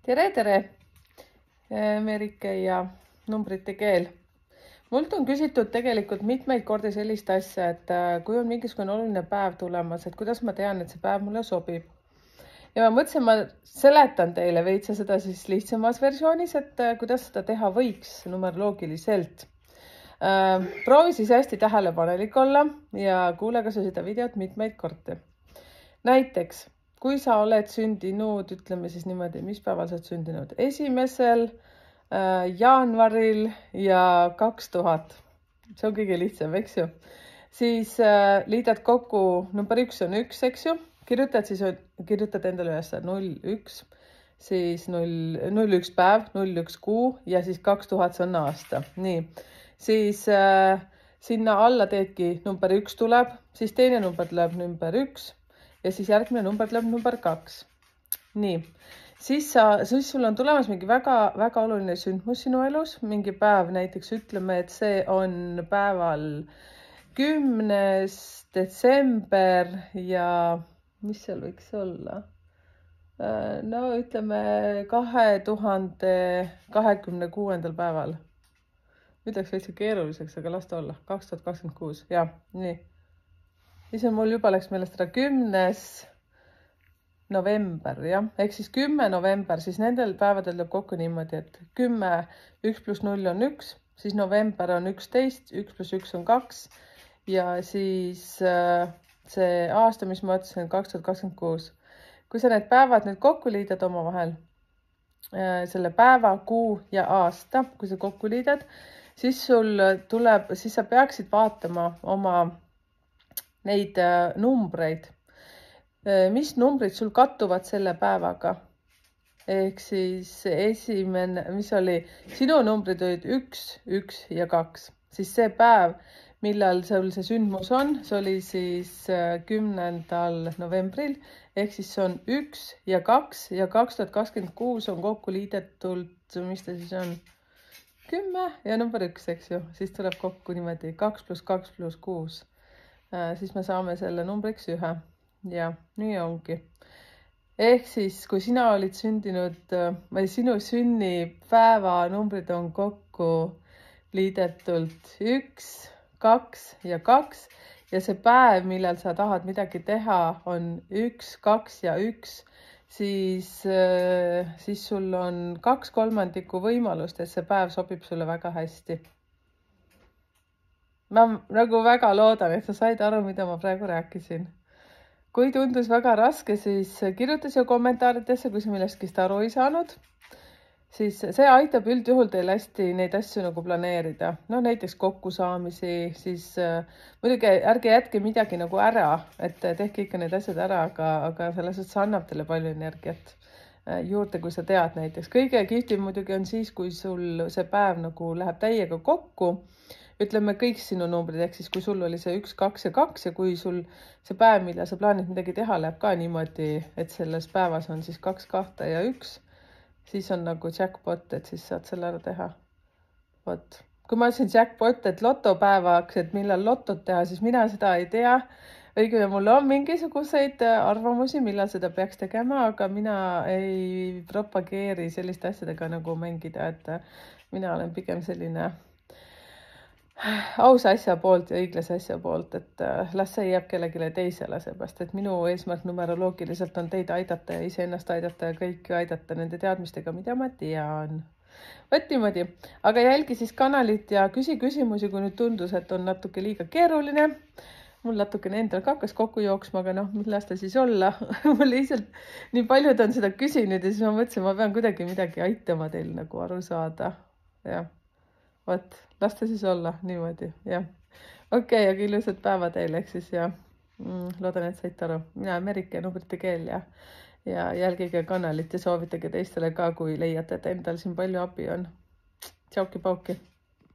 tere, Merike ja numbrite keel. Mult on küsitud tegelikult mitmeid kordi sellist asja, et kui on mingisugune oluline päev tulemas, et kuidas ma tean, et see päev mulle sobib. Ja ma mõtlesin, ma seletan teile veitsa seda siis lihtsamas versioonis, et kuidas seda teha võiks numeroloogiliselt. Proovi siis hästi tähelepanelik olla ja kuule ka seda videot mitmeid kordi. Näiteks, kui sa oled sündinud, ütleme siis niimoodi, mis päeval sa oled sündinud? 1. jaanuaril ja 2000. See on kõige lihtsam, eks ju? Siis liidad kokku, number 1 on 1, eks ju? Kirjutad endale üles 01, siis 01 päev, 01 kuu ja siis 2000 see on aasta. Nii, siis sinna alla teedki number 1 tuleb, siis teine number tuleb number 1 ja siis järgmine number tuleb number 2. Nii, siis sul on tulemas mingi väga oluline sündmus sinu elus, mingi päev, näiteks ütleme, et see on päeval 10. detsember ja mis seal võiks olla? No ütleme 2026. päeval. Ütleks veitsa keeruliseks, aga las ta olla. 2026, jah, nii. Siis on mul juba läks meelest ära 10. november, jah. Ehk siis 10. november, siis nendel päevadel tuleb kokku niimoodi, et 10, 1 + 0 on 1, siis november on 11, 1 + 1 on 2 ja siis see aasta, mis ma ütlesin, 2026. Kui sa need päevad nüüd kokku liidad omavahel, selle päeva, kuu ja aasta, kui sa kokku liidad, siis sa peaksid vaatama oma neid numbreid. Mis numbrid sul kattuvad selle päevaga? Ehk siis esimene, mis oli, sinu numbrid olid 1, 1 ja 2. Siis see päev, millal sul see sündmus on, see oli siis 10. novembril, ehk siis see on 1 ja 2 ja 2026 on kokku liidetult, mis ta siis on? 10 ja number 1, eks ju. Siis tuleb kokku niimoodi 2 + 2 + 6. Siis me saame selle numbriks 1 ja nii ongi. Ehk siis, kui sina olid sündinud või sinu sünnipäeva numbrid on kokku liidetult 1, 2 ja 2 ja see päev, millal sa tahad midagi teha, on 1, 2 ja 1, siis sul on 2/3 võimalust, et see päev sobib sulle väga hästi. Ma nagu väga loodan, et sa said aru, mida ma praegu rääkisin. Kui tundus väga raske, siis kirjuta siia kommentaaridesse, kui sa millestki aru ei saanud. Siis see aitab üldjuhul teil hästi neid asju nagu planeerida. No näiteks kokkusaamisi, siis muidugi ärge jätke midagi nagu ära, et tehke ikka need asjad ära, aga selles mõttes annab teile palju energiat juurde, kui sa tead näiteks. Kõige kihvtim muidugi on siis, kui sul see päev nagu läheb täiega kokku. Ütleme kõik sinu numbrid, ehk siis kui sul oli see 1, 2 ja 2 ja kui sul see päev, millal sa plaanid midagi teha, läheb ka niimoodi, et selles päevas on siis 2, 2 ja 1, siis on nagu jackpot, et siis saad selle ära teha. Vot. Kui ma ütlesin jackpot, et lotopäevaks, et millal lotot teha, siis mina seda ei tea. Õigem, mul on mingisuguseid arvamusi, millal seda peaks tegema, aga mina ei propageeri selliste asjadega nagu mängida, et mina olen pigem selline ausa asja poolt ja õiglase asja poolt, et las see jääb kellelegi teisele, seepärast, et minu eesmärk numeroloogiliselt on teid aidata ja iseennast aidata ja kõiki aidata nende teadmistega, mida ma tean. Võt niimoodi, aga jälgi siis kanalit ja küsi küsimusi, kui nüüd tundus, et on natuke liiga keeruline. Mul natukene endal ka hakkas kokku jooksma, aga noh, milles ta siis olla. Mul lihtsalt nii paljud on seda küsinud ja siis ma mõtlesin, ma pean kuidagi midagi aitama teil nagu aru saada. Ja. Vot, las ta siis olla niimoodi, jah. Okei, aga ilusad päeva teile, eks siis ja loodan, et saite aru. Mina olen Merike ja numbrite keel ja jälgige kanalit ja soovitage teistele ka, kui leiate, et endal siin palju abi on. Tšauki-pauki!